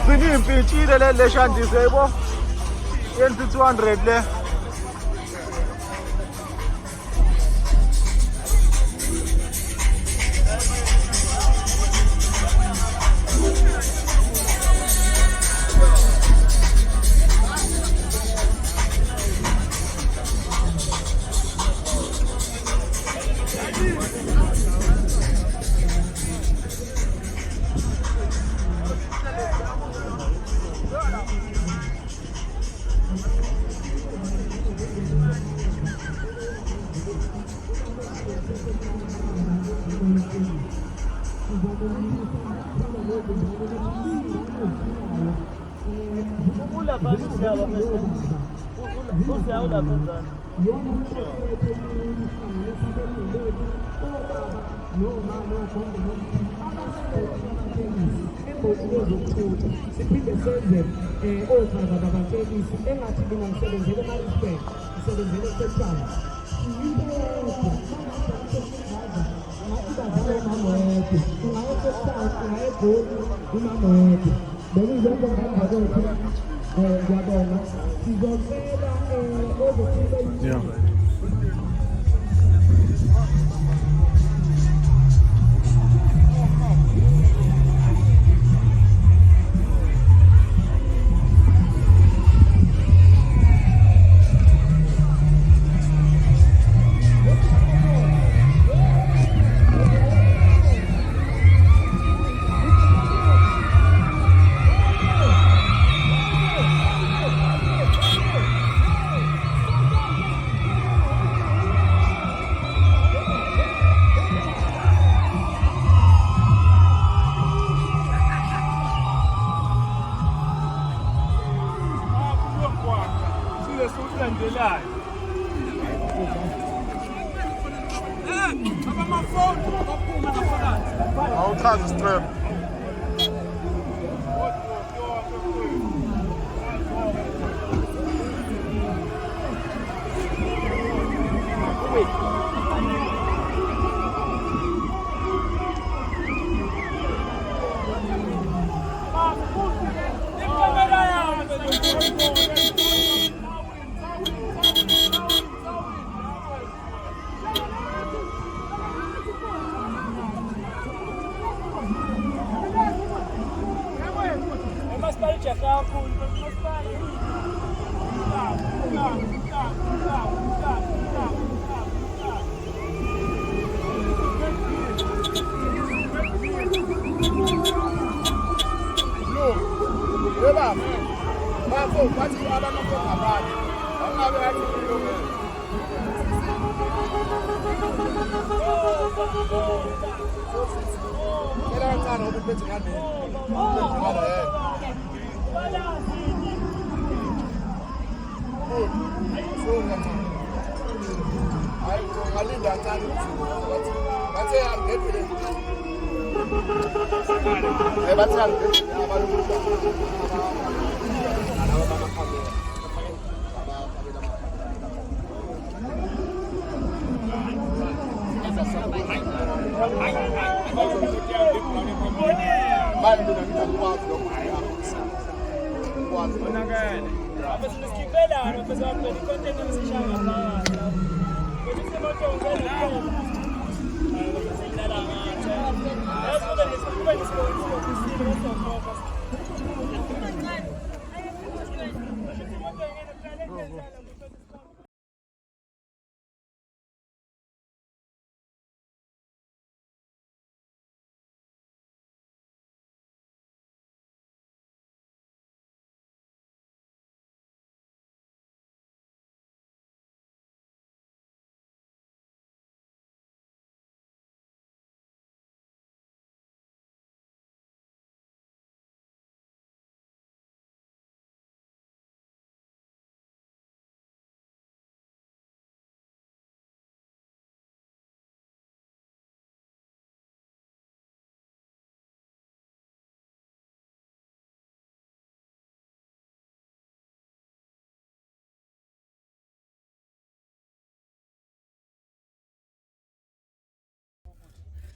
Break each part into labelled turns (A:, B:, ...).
A: Igcina impintshile le shandise yebo. Yenza 200 le.
B: Siphinde senze othanda babatekisi engathi mina ngisebenzele ama-respect ngisebenzele esehlala ngathi badlala umamwede ungayesehlala ungayegoli umamwede bekuzenza ngapha kwethu ngiyabonga sizocela ozokhipha
A: Awuchaza isitrem.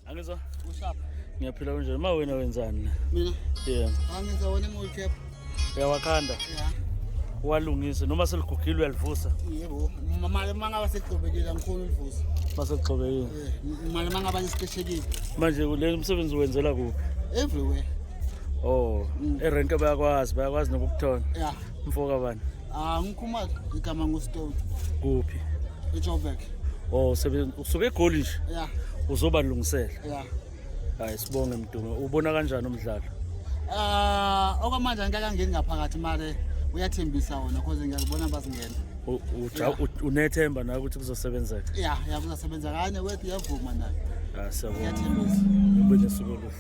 C: Angizwa?
D: Ushapha.
C: Ngiyaphila kanjani? Ma wena wenzani la?
D: Mina?
C: Yeah.
D: Angenza wona emoil cap.
C: Uyawakhanda?
D: Yeah.
C: Walungisa noma seligugile uyalivusa?
D: Yebo. Mama mangaba segcobekile angikhona ulivusa.
C: Masegxobekile.
D: Mali mangaba isipeshekile.
C: Manje le umsebenzi wenzela kuphi?
D: Everywhere.
C: Oh, erenke bayakwazi nokukuthola.
D: Yeah.
C: Mfoka bani?
D: Ngikhuluma igama nguStone.
C: Kuphi?
D: eJoburg.
C: Oh, usuke eGoli nje?
D: Yeah.
C: Uzoba lungisela.
D: Yeah.
C: Hayi sibonge Mdungu. Ubona kanjani umdlalo?
D: Okwamanje ngeke angeni ngaphakathi manje uyathembisa wona because ngiyabona bazingena.
C: Unethemba na ukuthi kuzosebenzeka?
D: Yeah, kuzosebenza kanye wethi yavuma nayo.
C: Siyabonga.
D: Ngiyathembisa.
C: Ngibone suku oluhle.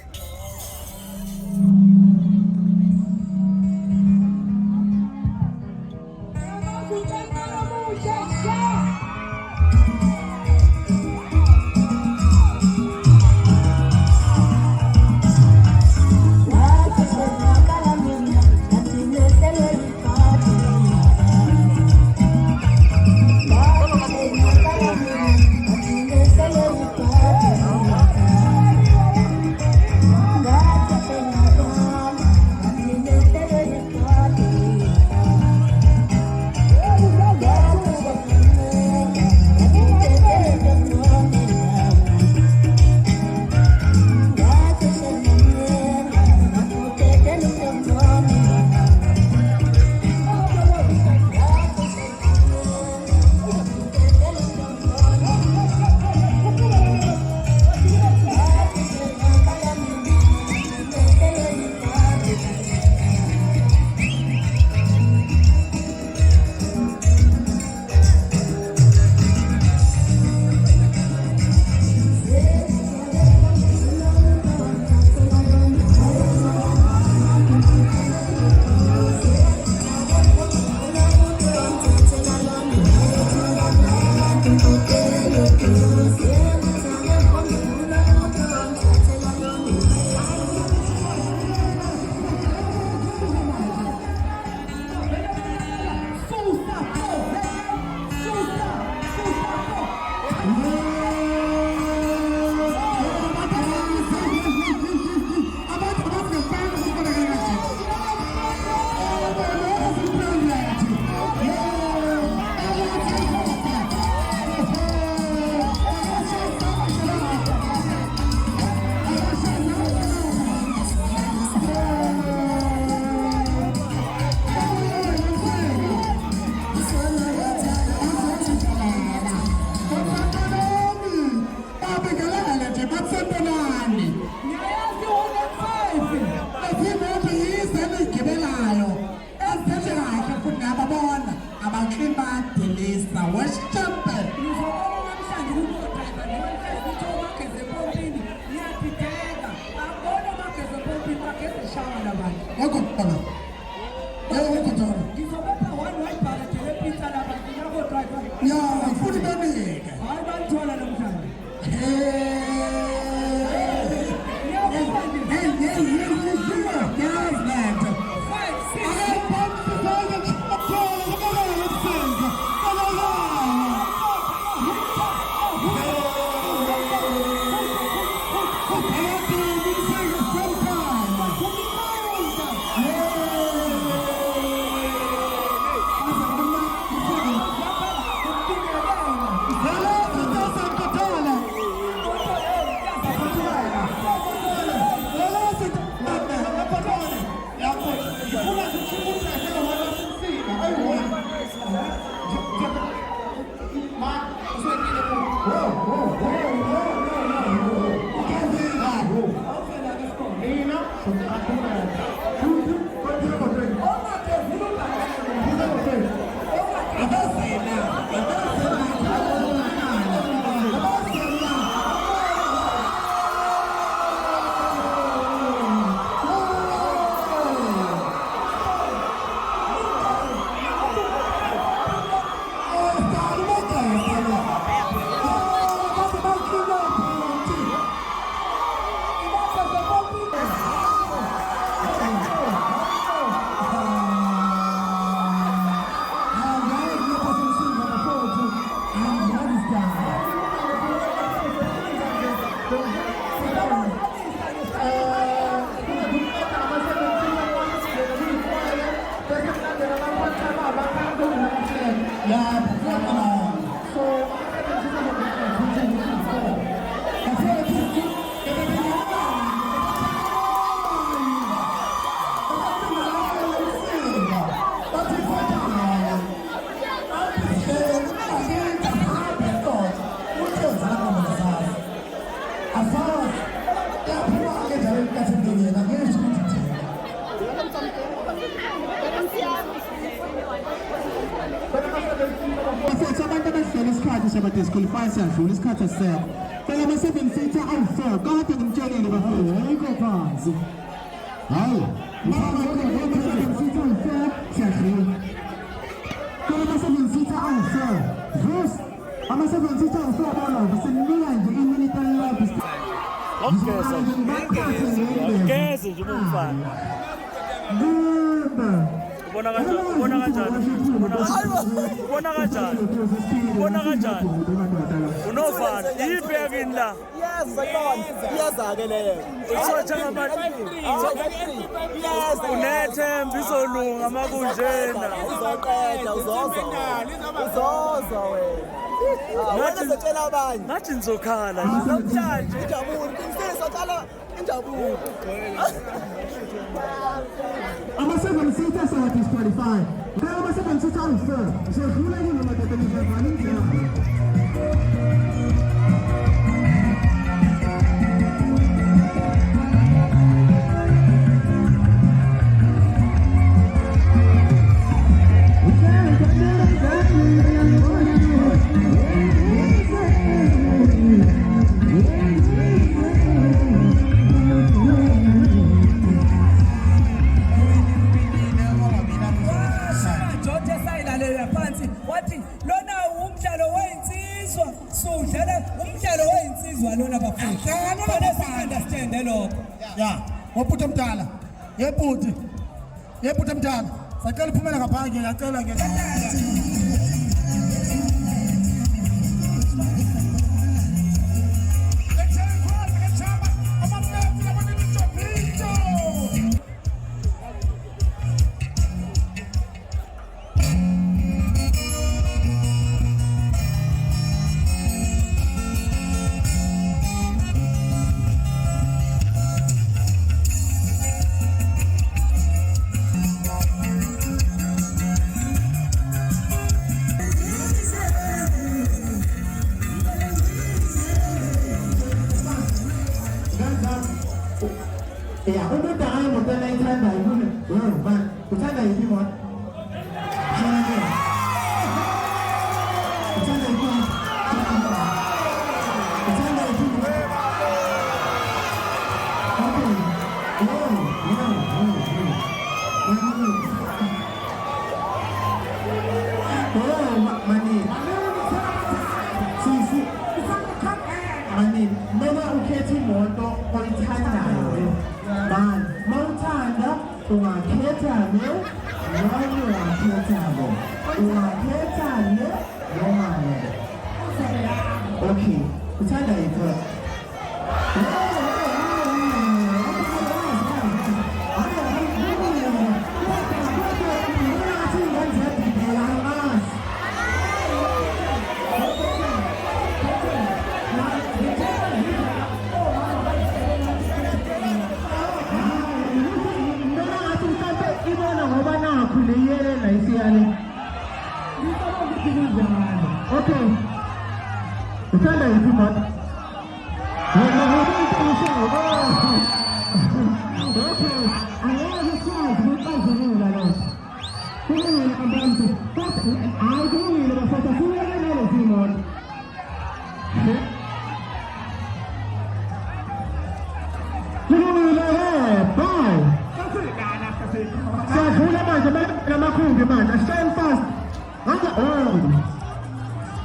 B: isikhathi sabadisqualify siyadlula isikhathi asisekho phela ama-7 seater awu-4 kade ngimtshelile bafowethu ayikho phansi hayi ama-7 seater awu-4 siyadlula phela ama-7 seater awu-4 vus ama-7 seater awu-4 bona sinika nje iminute elilodwa
C: Geze nje umfana. Ubona kanjani? Unofana ibhekini la.
A: Iyaza-ke leyo.
C: Unethemba izolunga makunjena.
A: Uzoqeda, uzoza wena. Wena zocela abanye.
C: Ngathi nizokhala namhlanje.
A: Injabulo, qinisisa cala injabulo.
B: Ama-7 seater sawa-disqualify phela ama-7 seater awu-4 siyadlula yini madoda nizavana indlela
E: wathi lona umdlalo weyinsizwa sudlala umdlalo weyinsizwa lona bafundisi fanele si-understand lokho
B: ya wabhuti omdala yebhuti omdala sacela iphumela ngaphandle ngiyacela ya umuntu akayimuntu enayithandayo bani uthanda yiphi imoto uthanda yiphi mani noma ukhetha imoto oyithandayo man mawuthanda ungakhetha le noma ungakhetha le ungakhetha le noma le okay uthanda yiphi okay uthanda yiphi imoto okay angeke sikwazi ukuzungula lokho kulungile abantu hayi kulungile bafata kulungile lezi imoto kulungile bye siyadlula manje namakhumbi manje stand fast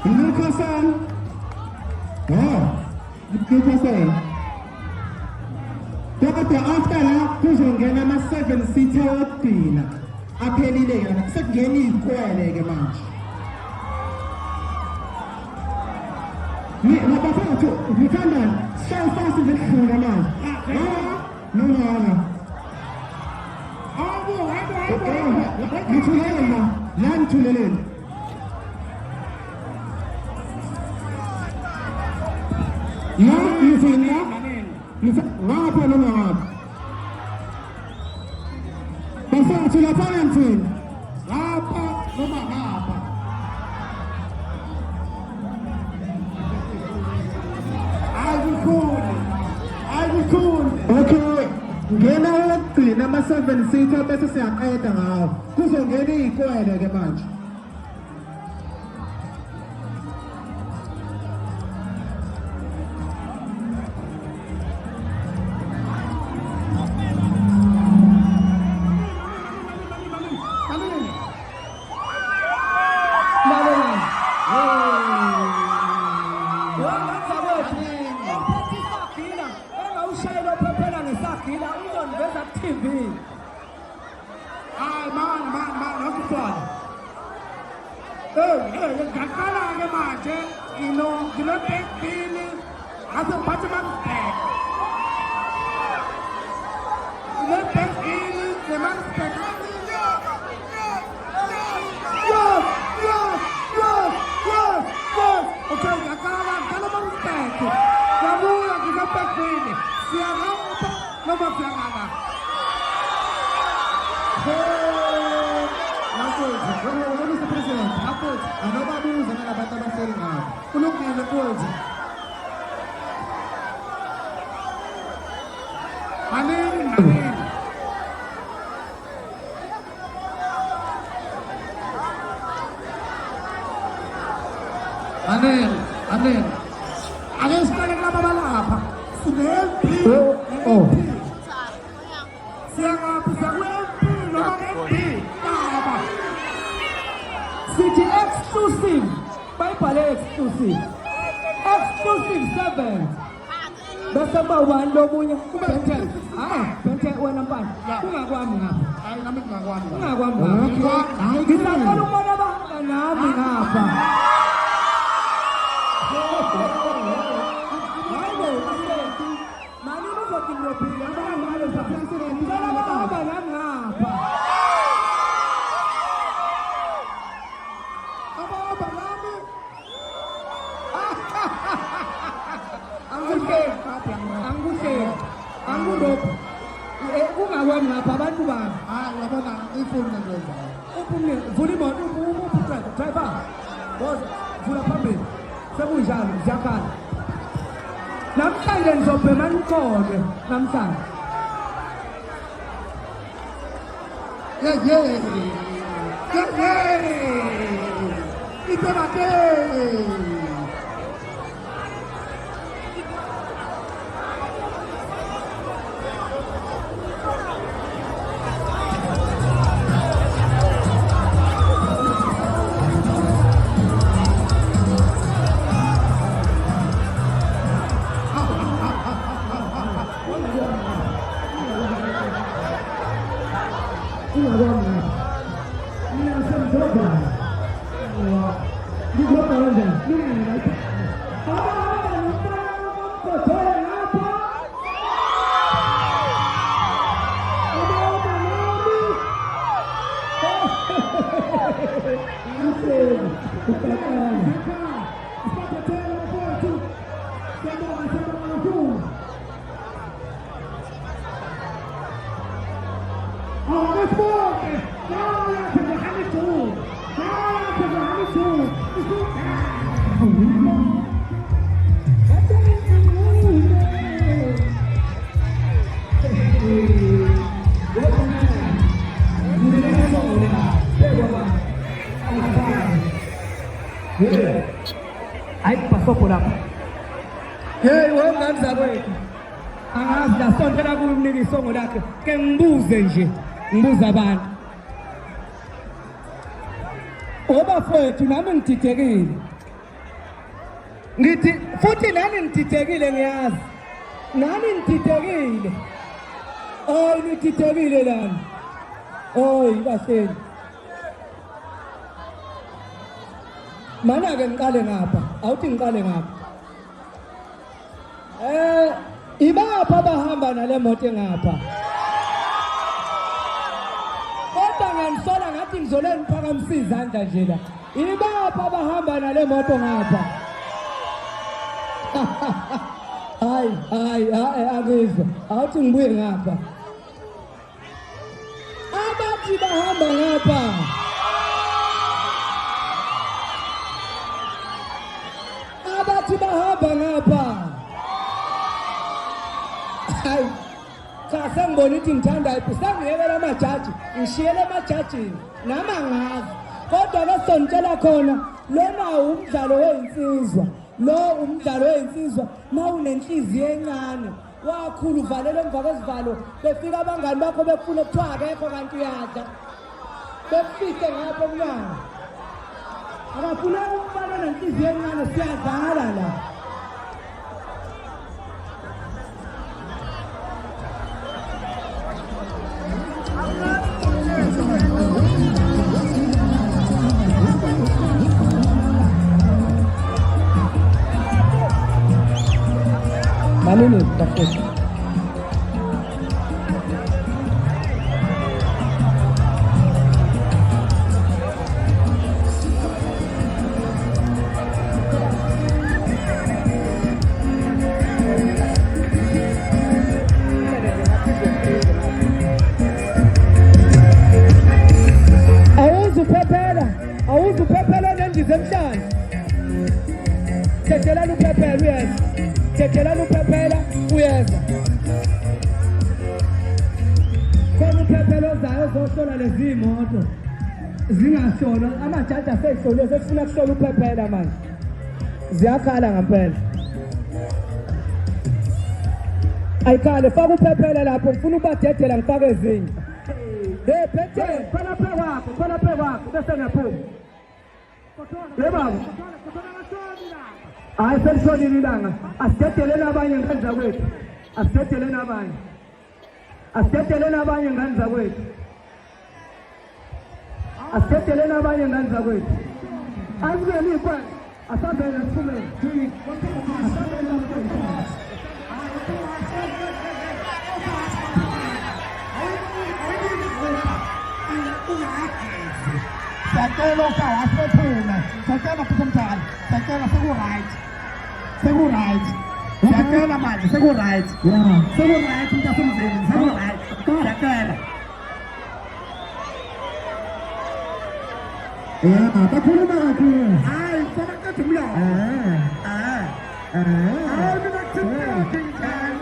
B: Newcastle. Newcastle. Kodwa after la kuzongena ama-7 seater wokugcina aphelile-ke sekungena izikwele-ke manje. Bafowethu ngithandani stand fast ngikudlula manje. Nongana. Ngithulele la ngithuleleni. No, you say no? Ngapha noma ngapha. Bafowethu lapha ngithini? Ngapha noma ngapha. Ayikukhulu. Okay. Ngena wokugcina ama-7 seater bese siyaqeda ngawo. Kuzongena izikwele ke manje.
E: Wangaza wethu ophethe isagila engawushayela ophephela ngesagila uzoniveza ku-TV.
B: Hayi man akufana. Ngaqala-ke manje ngile backbili ase ngiphathe mansbek. Ngile backbili nemansbek. Okay, ngaqala mansbek. Ngabuya ngile backbili. Siyahamba noma siyangala. Mr. President, mfowethu, anobabuza nalabantu abahleli ngapha. Kulungile mfowethu. Manini. Anen. Ake siqale kulaba balapha. Sine-MP. Siyangaphi siyaku-MP noma MP.
E: Sithi exclusive. Bayibhale exclusive 7. Bese ba-1 lomunye Bente. Bente wena mpani. Ungakwami ngapha.
B: Hayi nami kungakwami.
E: Ungakwami ngapha. Ngizaqala umona bahamba nami ngapha. Mani uzothi ngiyophila abangalo saphezulu. Ngicela bahamba nami ngapha. Angudok. Ungakwami ngapha abantu bami.
B: Hayi yabona ifoni ngenza.
E: Uphumile vula imoto driver. Boss vula phambili. Sekunjalo ziyakhala. Namhlanje ngizobhema niqoke namhlanje.
B: Ibebake.
E: Hayi pasopho lapha. Hey wemnanza kwethu. Angazi la sontela kumnika isongo lakhe. Ke ngibuze nje. Ngibuza abantu. Obafowethu nami ngididekile. Ngithi futhi nani ngididekile ngiyazi. Nani ngididekile. Oy ngididekile lana. Oy bahleli. Mana ke ngiqale ngapha. Awuthi ngiqale ngapha. Ibapha abahamba nale moto engapha. Kodwa ngisola ngathi ngizole ngiphakamisa izandla nje la. Ibapha abahamba nale moto ngapha. Hayi akuzwa. Awuthi ngibuye ngapha. Abathi bahamba ngapha. Abathi bahamba ngapha. Hayi. Cha sengibona ukuthi ngithanda iphi sengiyekela amajaji ngishiyele emajajini nama ngazi kodwa basontshela khona lona umdlalo weinsizwa lo umdlalo weinsizwa mawunenhliziyo encane wakhulu uvalele emva kwesivalo befika abangani bakho befuna ukuthiwa akekho kanti uyadla befike ngapho emnyango akafuna ukufana nenhliziyo encane siyadlala la Manini bafowethu. Awuzuphephela nendize emhlanje. Thethelana uphephela uyeza. Thethelana uphephela uyeza. Khona uphephela ozayo ozohlola lezi imoto. Zingahlolwa amajaji asehlolwe sefuna kuhlola uphephela manje. Ziyakhala ngempela. Ayikhale faka uphephela lapho ngifuna ukubadedela ngifake ezinye. Phethe khona phezwakho bese ngiyaphuma. Yebaba. Hayi selishonile ilanga. Asidedeleni abanye ngane zakwethu. Asidedeleni abanye. Asidedeleni abanye ngane zakwethu. Asidedeleni abanye ngane zakwethu. Ayibuyeni ikwe. Asabele siphumele.
B: Sakelo ukawa asiphume. Sakelo kuthomthana. Sakelo seku-right. Seku-right. Sakelo manje seku-right. Seku-right mntasemzini. Seku-right. Sakelo. Bakhuluma kakhulu. Hayi, sabaqeda umlomo. Hayi mina kuthini njani?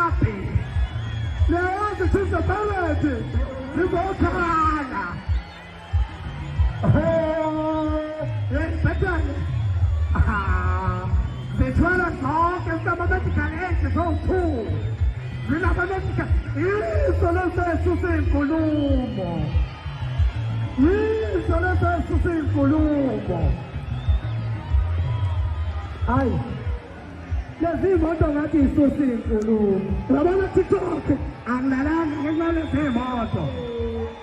B: happy. Now the disability to go Carolina. Yes, better. The 12 o'clock is the medical age is on too. La medica, isola su Columo. Isola su Columo. Ai. Lazima ndo ngati su Columo. La bana TikTok. Andala ngale se moto.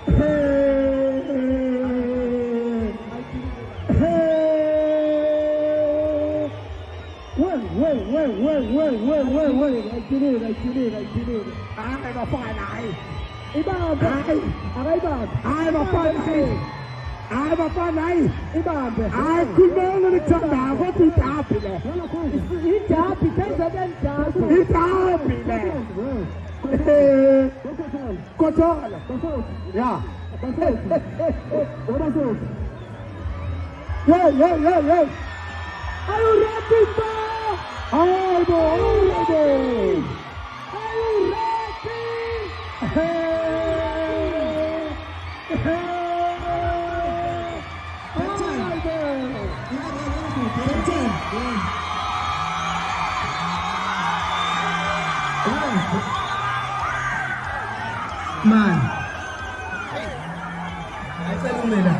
B: Wait. I did it. I'm a fine eye. I'm a fine eye. I could not let it turn down. What is happening? It's happy. It's happy. Control. Yeah. Yeah. Are you ready, Are you ready? Man, I tell you later.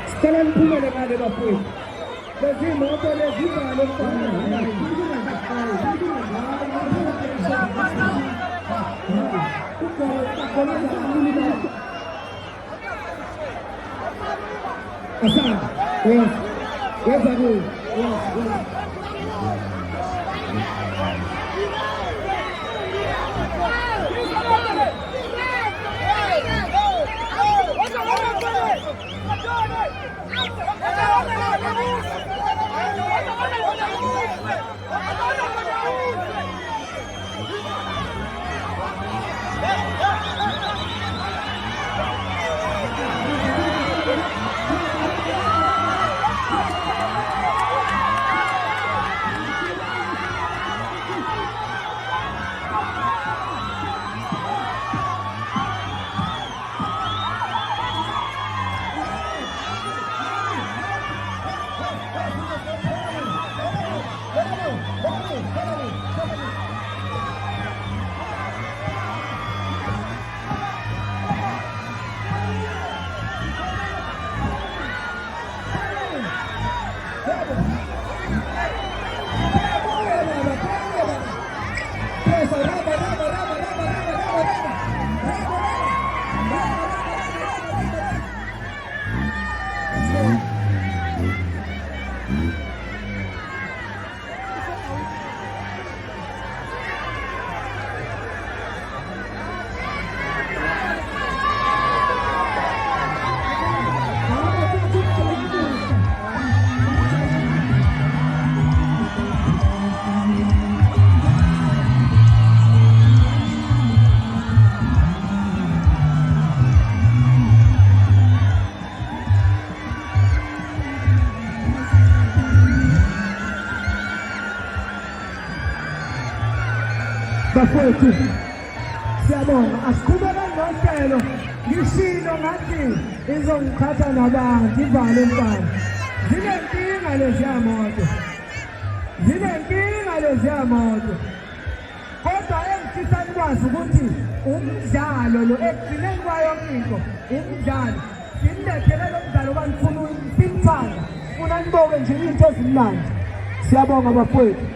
E: Sicela niphumele ngale bafowethu. Lezi moto lezivalo Asante. Yes. Yes, I do. Yes. Bafowethu siyabonga asiqhubeke nohlelo ngishilo ngathi izongithatha nabantu ivale mfana zinenkinga leziya moto kodwa engifisa nikwazi ukuthi umdlalo lo ekugcineni kwayo into umdlalo simlethele lo mdlalo banifuna simthanda funa niboke nje into ezimnandi siyabonga bafowethu.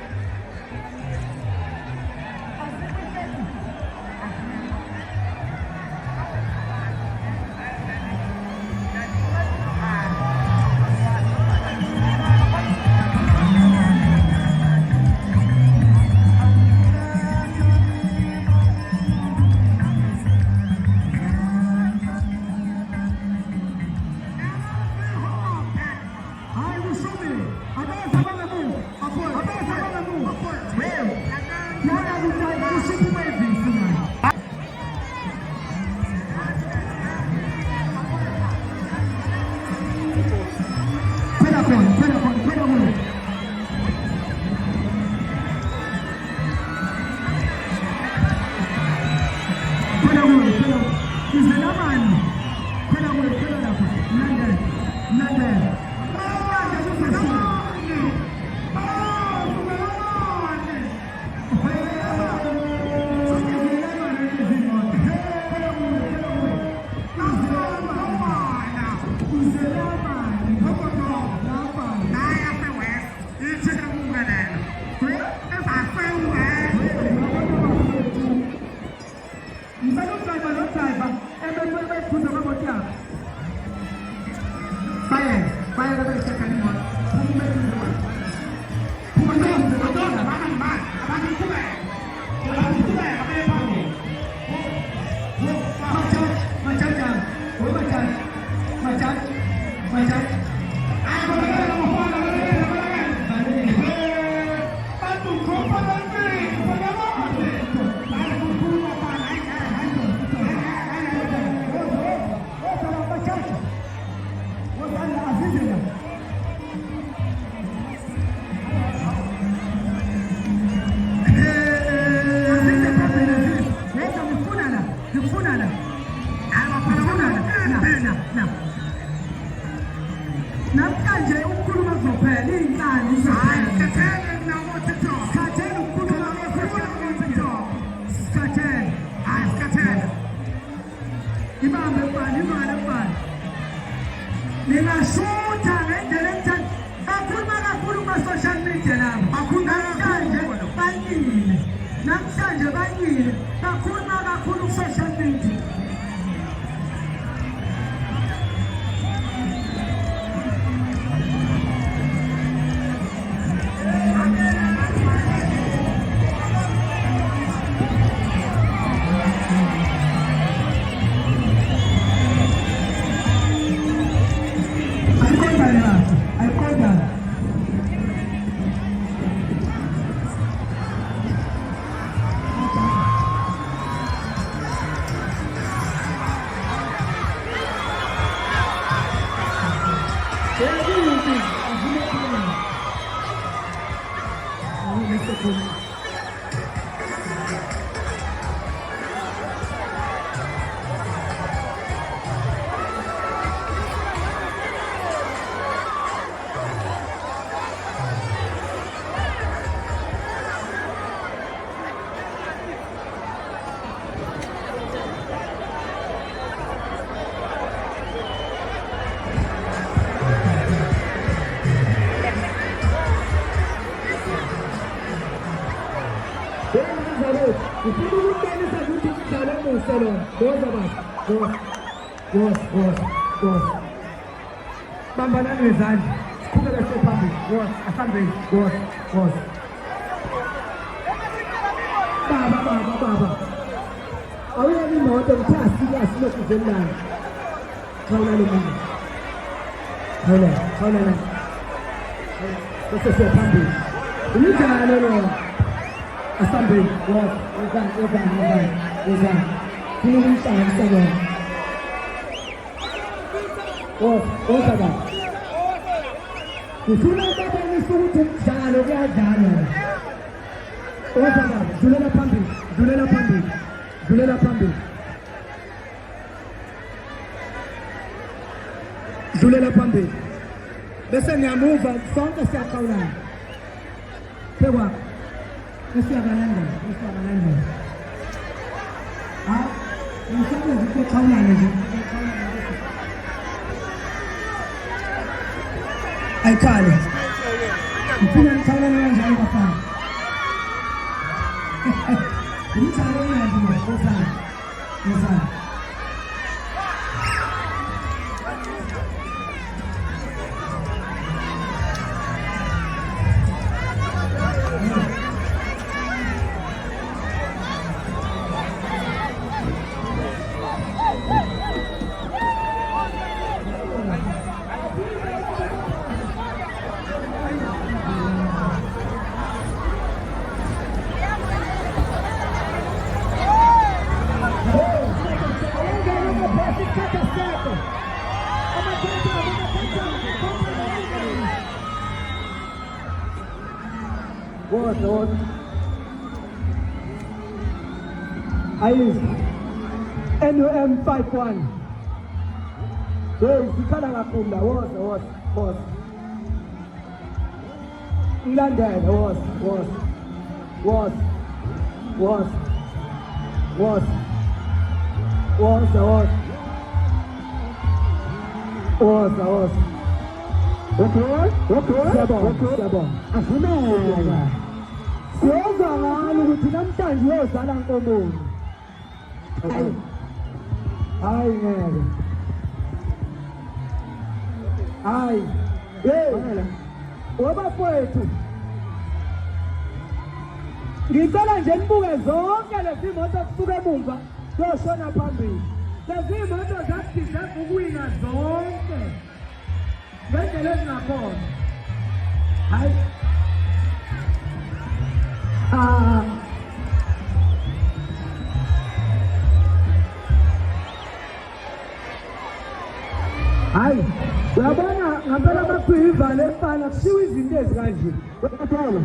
E: Namhlanje ukukhuluma kuzophela ingani hayi kathele nawo TikTok kathele ukukhuluma kuzophela TikTok imali emali ningashutha ngendlela ekuthanda bakhuluma kakhulu kuma-social media labo namhlanje banyile bakhuluma kakhulu ku-social media. Bambanani wezandla sikhubeke sephambili wos asambeni wos baba awuyeni imoto ngithatha serious lokhu zelana khawulani mama khawulani bese sephambili unjalo lo asambeni wos wezandla kunumhlanganisa bona Osaka. Ufuna ukubonisa ukuthi umdlalo kuyadlalwa. Osaka, dlulela phambili. Bese ngiyamuva sonke siyakhawulana. Phekwa. Esiyabalanda. Ngisabe ukukhawulana nje. Ayikale. Ngifuna ngikhawulana kanjani bafana? Ngithanda uyazi Osaka. What? NUM 51. So, sikhala kakhulu was. London was. Okay. Siyabona. Afuneka. Siyoza ngani ukuthi namhlanje uyozala nkomono. Hayi ngeke. Hey. Wabafowethu. Ngicela nje nibuke zonke lezi moto kusuka emumva zoshona phambili. Lezi moto zathi ukuwina zonke. Ngendlela ezingakhona. Hayi. Hayi, uyabona ngempela amakhwiva lefana kushiwa izinto ezikanje. Wethola.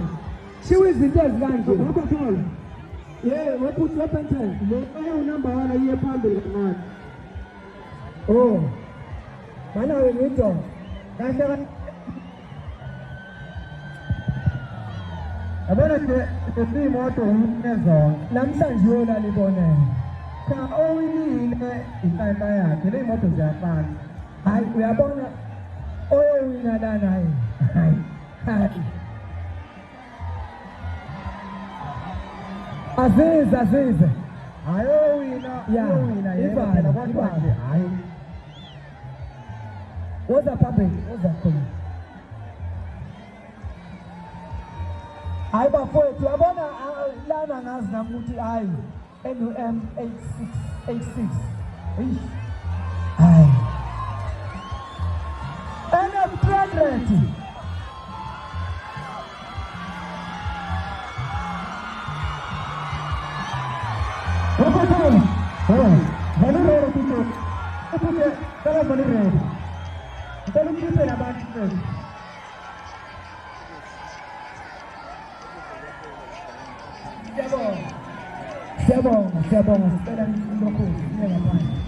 E: Kushiwa izinto ezikanje. Wethola. Wephuthi wepentela. Lo number 1 iye phambili kancane. Oh. Mana ngito. Kahle Abona nje imoto umnezona namhlanje yona libonene cha owinile inkanta yakhe le moto ziyafana hayi uyabona oyowina lana hayi azize ayowina yena phela kodwa nje hayi woza phambili woza khona hayi bafowethu yabona lana ngazi nami ukuthi hayi NUM 8686 hayi NM 300 Vanirero tutto. Tutte sarà vanirero. Quello che per la banda. Siamo, spera un poco, vieni avanti.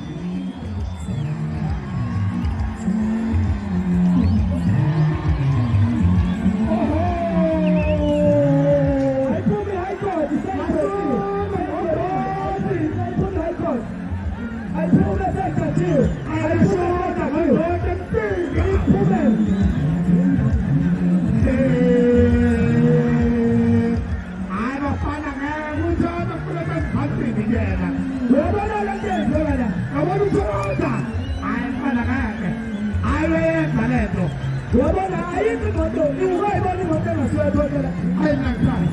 E: Wabona ayini moto iwe iboni moto nasiwe dwekela ayina kala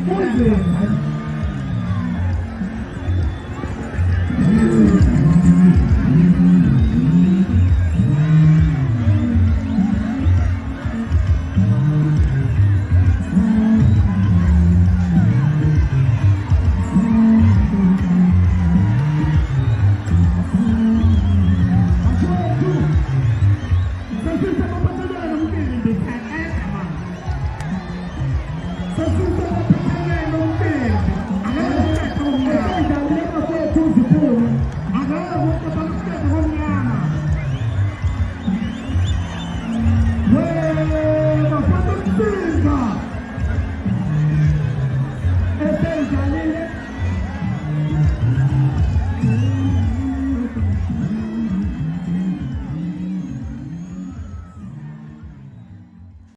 E: muzi Sesi